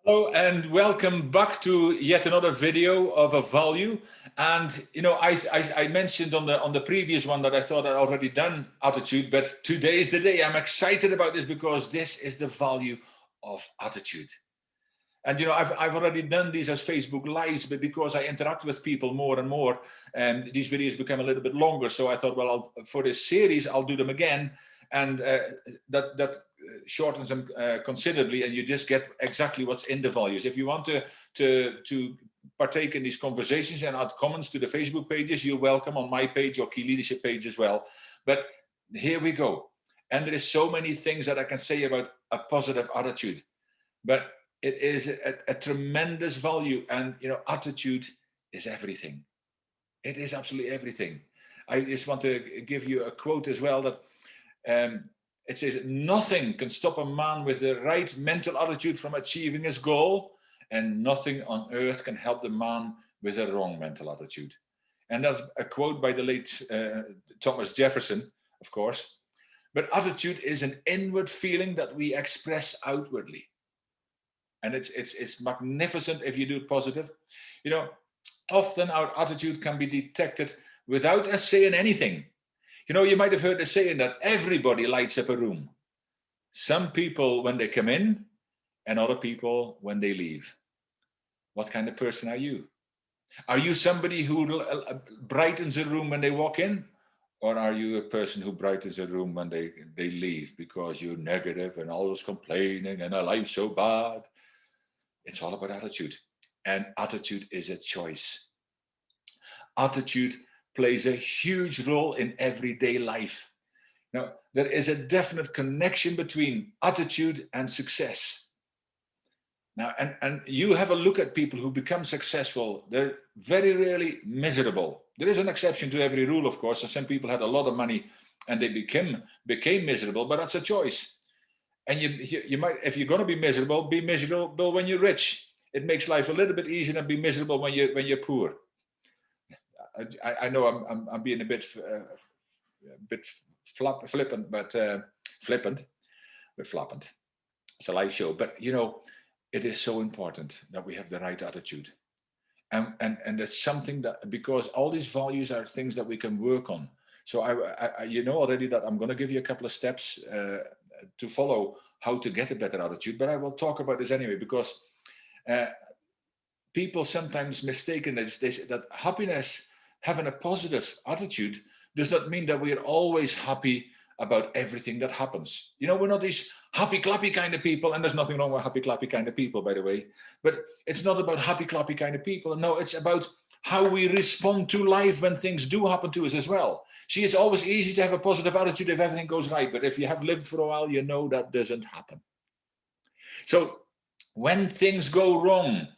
Hello and welcome back to yet another video of a value. And I mentioned on the previous one that I thought I'd already done attitude, but today is the day. I'm excited about this because this is the value of attitude. And I've already done these as Facebook Lives, but because I interact with people more and more, these videos become a little bit longer. So I thought, well, for this series, I'll do them again, and that shortens them considerably, and you just get exactly what's in the values. If you want to partake in these conversations and add comments to the Facebook pages, you're welcome on my page or Key Leadership page as well. But here we go, and there is so many things that I can say about a positive attitude, but it is a tremendous value, and attitude is everything. It is absolutely everything. I just want to give you a quote as well that it says, "Nothing can stop a man with the right mental attitude from achieving his goal, and nothing on earth can help the man with a wrong mental attitude." And that's a quote by the late Thomas Jefferson, of course. But attitude is an inward feeling that we express outwardly. And it's magnificent if you do it positive. Often our attitude can be detected without us saying anything. You might have heard the saying that everybody lights up a room. Some people when they come in, and other people when they leave. What kind of person are you? Are you somebody who brightens a room when they walk in? Or are you a person who brightens a room when they leave because you're negative and always complaining and our life's so bad? It's all about attitude. And attitude is a choice. Attitude plays a huge role in everyday life. Now, there is a definite connection between attitude and success. Now, and you have a look at people who become successful, they're very rarely miserable. There is an exception to every rule, of course, and some people had a lot of money and they became miserable, but that's a choice. And you might, if you're going to be miserable when you're rich. It makes life a little bit easier than be miserable when you're poor. I know I'm being a bit flippant, but flappant. It's a live show, but it is so important that we have the right attitude, and it's something that, because all these values are things that we can work on. So I already that I'm going to give you a couple of steps to follow how to get a better attitude, but I will talk about this anyway, because people sometimes mistaken this, that happiness, having a positive attitude, does not mean that we are always happy about everything that happens. We're not these happy clappy kind of people, and there's nothing wrong with happy clappy kind of people, by the way, but it's not about happy clappy kind of people. No, it's about how we respond to life when things do happen to us as well. See, it's always easy to have a positive attitude if everything goes right, but if you have lived for a while, that doesn't happen. So when things go wrong,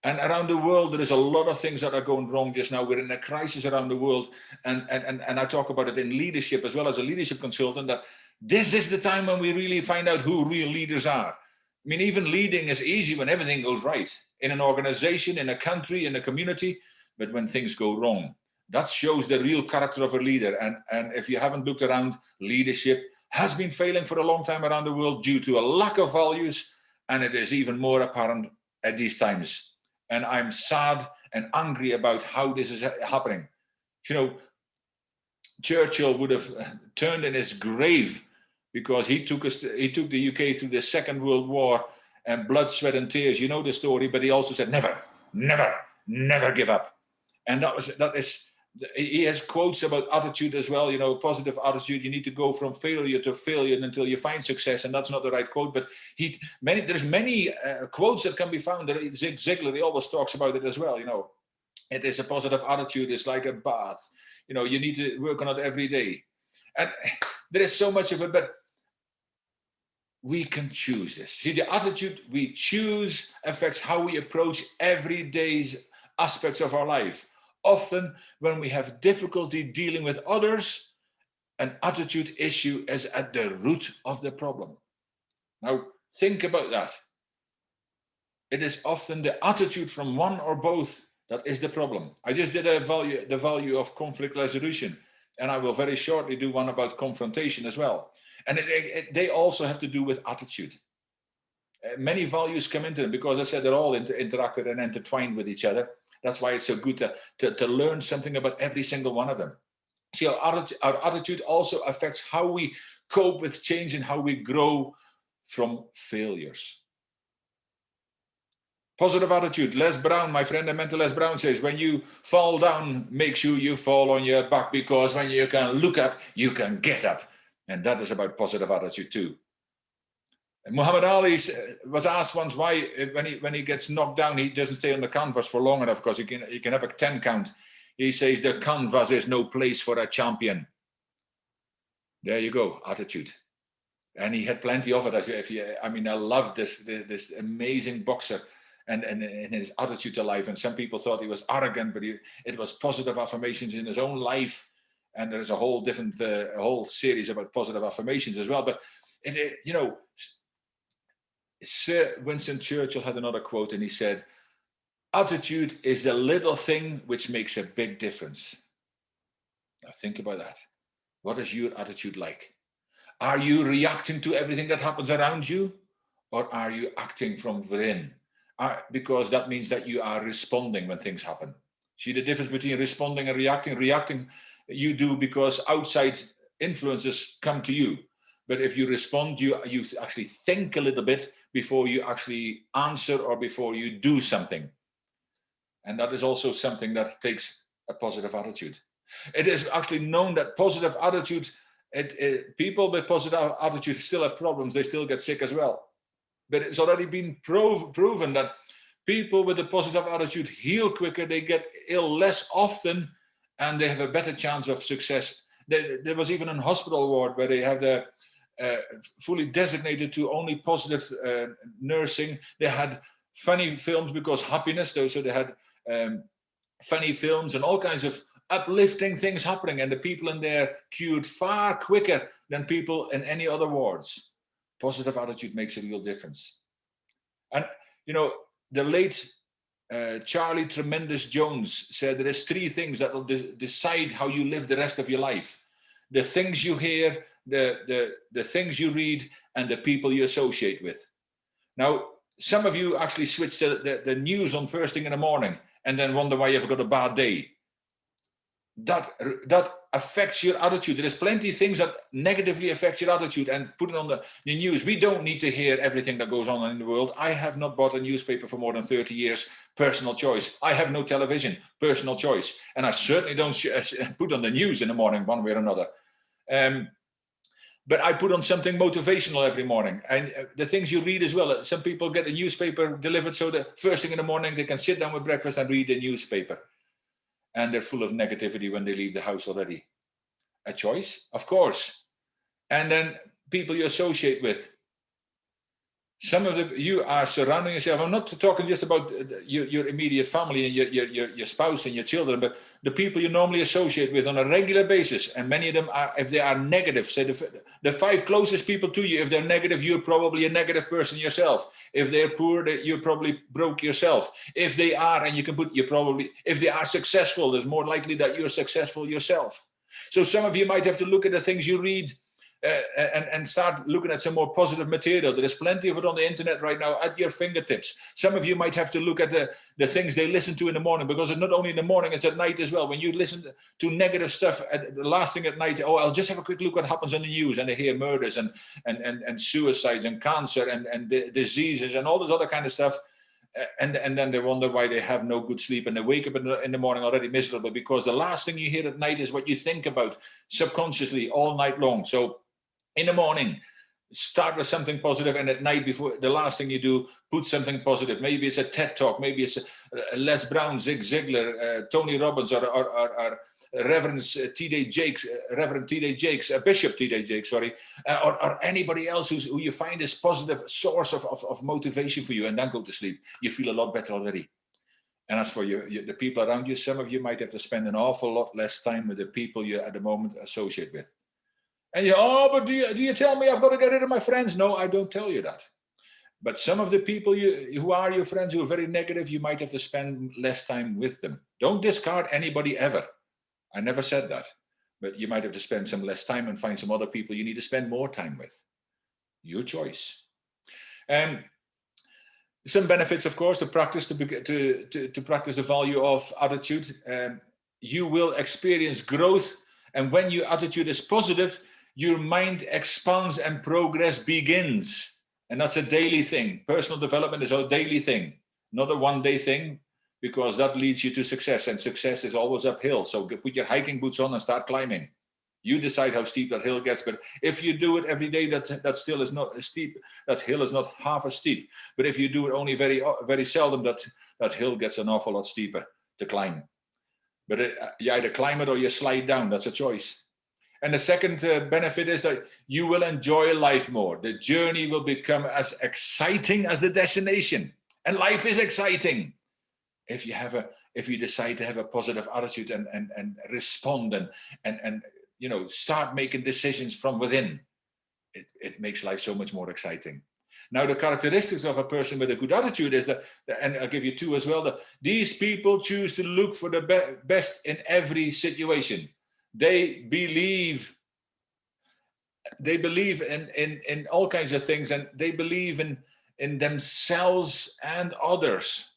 and around the world, there is a lot of things that are going wrong just now. We're in a crisis around the world. And I talk about it in leadership as well as a leadership consultant, that this is the time when we really find out who real leaders are. I mean, even leading is easy when everything goes right in an organization, in a country, in a community. But when things go wrong, that shows the real character of a leader. And if you haven't looked around, leadership has been failing for a long time around the world due to a lack of values. And it is even more apparent at these times. And I'm sad and angry about how this is happening. Churchill would have turned in his grave because he took the UK through the Second World War and blood, sweat, and tears. You know the story, but he also said, never, never, never give up. And he has quotes about attitude as well. Positive attitude. You need to go from failure to failure until you find success. And that's not the right quote, but there's many quotes that can be found. Zig Ziglar, he always talks about it as well. It is a positive attitude. It's like a bath. You need to work on it every day. And there is so much of it, but we can choose this. See, the attitude we choose affects how we approach everyday aspects of our life. Often when we have difficulty dealing with others, an attitude issue is at the root of the problem. Now, think about that. It is often the attitude from one or both that is the problem. I just did the value of conflict resolution, and I will very shortly do one about confrontation as well. And they also have to do with attitude. Many values come into them because I said they're all interacted and intertwined with each other. That's why it's so good to learn something about every single one of them. See, our attitude also affects how we cope with change and how we grow from failures. Positive attitude. Les Brown, my friend and mentor Les Brown says, when you fall down, make sure you fall on your back, because when you can look up, you can get up. And that is about positive attitude too. Muhammad Ali was asked once why, when he gets knocked down, he doesn't stay on the canvas for long enough, because he can have a 10 count. He says the canvas is no place for a champion. There you go, attitude. And he had plenty of it. I mean, I love this amazing boxer and his attitude to life. And some people thought he was arrogant, but it was positive affirmations in his own life. And there's a whole different, a whole series about positive affirmations as well. But you know, Sir Winston Churchill had another quote, and he said, attitude is the little thing which makes a big difference. Now think about that. What is your attitude like? Are you reacting to everything that happens around you, or are you acting from within? Because that means that you are responding when things happen. See the difference between responding and reacting? Reacting, you do because outside influences come to you. But if you respond, you actually think a little bit before you actually answer or before you do something. And that is also something that takes a positive attitude. It is actually known that positive attitude, people with positive attitude still have problems. They still get sick as well. But it's already been proven that people with a positive attitude heal quicker, they get ill less often, and they have a better chance of success. There was even a hospital ward where they have the fully designated to only positive nursing. They had funny films because happiness, so they had funny films and all kinds of uplifting things happening, and the people in there cured far quicker than people in any other wards. Positive attitude makes a real difference. And you know, the late Charlie Tremendous Jones said there is 3 things that will decide how you live the rest of your life: the things you hear, the things you read, and the people you associate with. Now, some of you actually switch the news on first thing in the morning and then wonder why you've got a bad day. That affects your attitude. There's plenty of things that negatively affect your attitude, and put it on the news. We don't need to hear everything that goes on in the world. I have not bought a newspaper for more than 30 years, personal choice. I have no television, personal choice. And I certainly don't put on the news in the morning one way or another. But I put on something motivational every morning. And the things you read as well. Some people get a newspaper delivered so that first thing in the morning they can sit down with breakfast and read the newspaper. And they're full of negativity when they leave the house already. A choice, of course. And then people you associate with. Some of you are surrounding yourself. I'm not talking just about your immediate family and your spouse and your children, but the people you normally associate with on a regular basis. And many of them are, if they are negative, say the 5 closest people to you, if they're negative, you're probably a negative person yourself. If they're poor, you're probably broke yourself. If they are, and you can put, if they are successful, there's more likely that you're successful yourself. So some of you might have to look at the things you read and start looking at some more positive material. There is plenty of it on the internet right now at your fingertips. Some of you might have to look at the things they listen to in the morning, because it's not only in the morning, it's at night as well. When you listen to negative stuff, the last thing at night, I'll just have a quick look what happens on the news, and they hear murders and suicides and cancer and diseases and all this other kind of stuff. And then they wonder why they have no good sleep, and they wake up in the morning already miserable, because the last thing you hear at night is what you think about subconsciously all night long. So in the morning, start with something positive, and at night, before the last thing you do, put something positive. Maybe it's a TED talk, maybe it's a Les Brown, Zig Ziglar, Tony Robbins, or Reverend T.D. Jakes, Bishop T.D. Jakes, sorry, or anybody else who you find is positive source of motivation for you, and then go to sleep. You feel a lot better already. And as for the people around you, some of you might have to spend an awful lot less time with the people you at the moment associate with. And but do you tell me I've got to get rid of my friends? No, I don't tell you that. But some of the people who are your friends who are very negative, you might have to spend less time with them. Don't discard anybody ever. I never said that. But you might have to spend some less time and find some other people you need to spend more time with. Your choice. Some benefits, of course, to practice to practice the value of attitude. You will experience growth, and when your attitude is positive, your mind expands and progress begins. And that's a daily thing. Personal development is a daily thing, not a one-day thing, because that leads you to success, and success is always uphill. So put your hiking boots on and start climbing. You decide how steep that hill gets, but if you do it every day, that still is not steep. That hill is not half as steep. But if you do it only very seldom, that hill gets an awful lot steeper to climb. But you either climb it or you slide down. That's a choice. And the second benefit is that you will enjoy life more. The journey will become as exciting as the destination. And life is exciting if you decide to have a positive attitude and respond and start making decisions from within. It makes life so much more exciting. Now, the characteristics of a person with a good attitude is that, and I'll give you two as well, that these people choose to look for the best in every situation. They believe in all kinds of things, and they believe in themselves and others.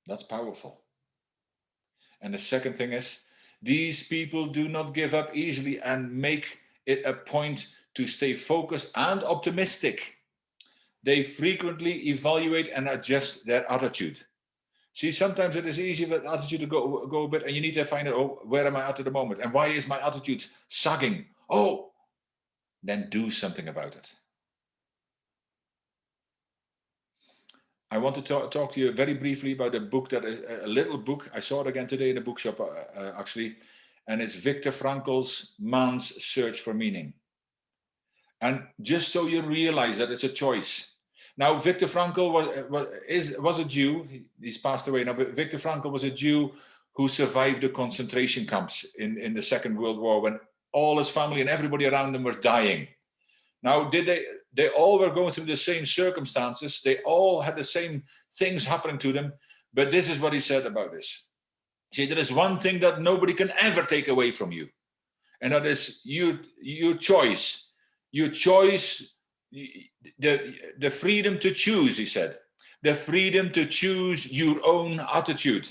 That's powerful. And the second thing is, these people do not give up easily and make it a point to stay focused and optimistic. They frequently evaluate and adjust their attitude. See, sometimes it is easy for attitude to go a bit, and you need to find out, oh, where am I at the moment? And why is my attitude sagging? Oh, then do something about it. I want to talk to you very briefly about a book that is a little book. I saw it again today in the bookshop, actually, and it's Viktor Frankl's Man's Search for Meaning. And just so you realize that it's a choice. Now, Viktor Frankl was a Jew. He's passed away now, but Viktor Frankl was a Jew who survived the concentration camps in the Second World War, when all his family and everybody around him was dying. Now, they all were going through the same circumstances. They all had the same things happening to them. But this is what he said about this. See, there is one thing that nobody can ever take away from you. And that is your choice. Your choice, the freedom to choose, he said. The freedom to choose your own attitude.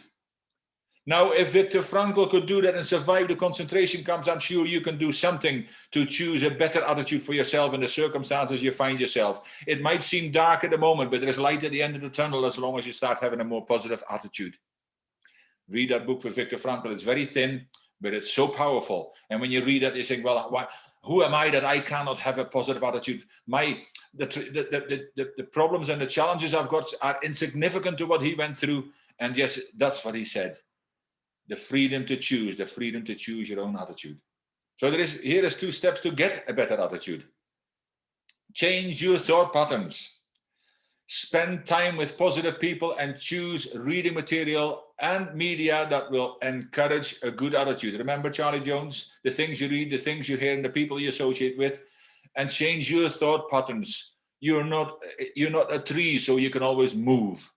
Now, if Viktor Frankl could do that and survive the concentration camps, I'm sure you can do something to choose a better attitude for yourself in the circumstances you find yourself. It might seem dark at the moment, but there's light at the end of the tunnel as long as you start having a more positive attitude. Read that book for Viktor Frankl. It's very thin, but it's so powerful. And when you read it, you think, well, who am I that I cannot have a positive attitude? The problems and the challenges I've got are insignificant to what he went through. And yes, that's what he said. The freedom to choose your own attitude. So here is 2 steps to get a better attitude. Change your thought patterns. Spend time with positive people and choose reading material and media that will encourage a good attitude. Remember Charlie Jones, the things you read, the things you hear, and the people you associate with, and change your thought patterns. You're not a tree, so you can always move.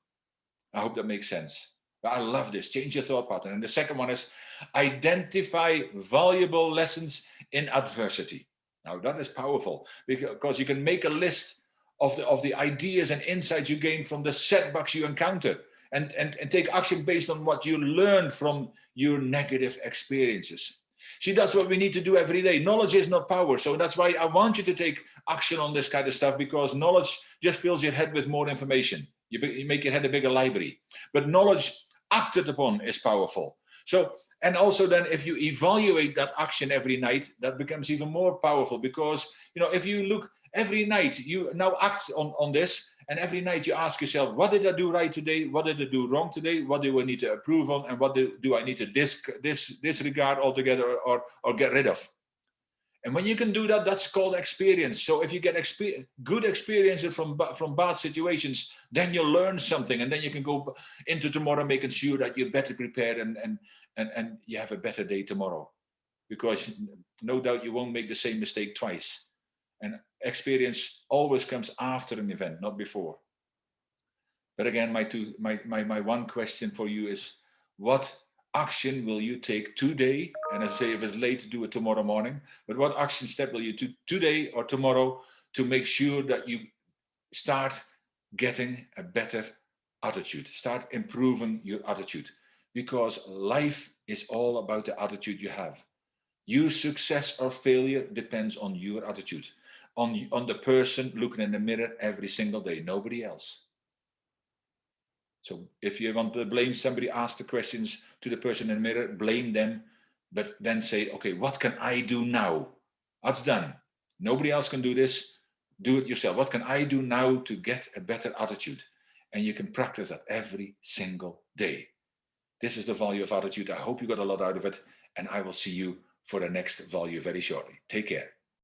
I hope that makes sense. I love this. Change your thought pattern. And the second one is identify valuable lessons in adversity. Now that is powerful because you can make a list of the ideas and insights you gain from the setbacks you encounter and take action based on what you learned from your negative experiences. See, that's what we need to do every day. Knowledge is not power. So that's why I want you to take action on this kind of stuff, because knowledge just fills your head with more information. You make your head a bigger library. But knowledge acted upon is powerful. So, and also then if you evaluate that action every night, that becomes even more powerful, because, if you look every night, you now act on this, and every night you ask yourself, what did I do right today? What did I do wrong today? What do I need to improve on? And what do I need to disregard altogether or get rid of? And when you can do that, that's called experience. So if you get good experiences from bad situations, then you'll learn something, and then you can go into tomorrow making sure that you're better prepared and you have a better day tomorrow, because no doubt you won't make the same mistake twice. And experience always comes after an event, not before. But again, my one question for you is, what action will you take today? And as I say, if it's late, do it tomorrow morning. But what action step will you do today or tomorrow to make sure that you start getting a better attitude. Start improving your attitude, because life is all about the attitude you have. Your success or failure depends on your attitude, on the person looking in the mirror every single day, nobody else. So if you want to blame somebody, ask the questions to the person in the mirror, blame them, but then say, okay, what can I do now? That's done. Nobody else can do this. Do it yourself. What can I do now to get a better attitude? And you can practice that every single day. This is the value of attitude. I hope you got a lot out of it, and I will see you for the next value very shortly. Take care.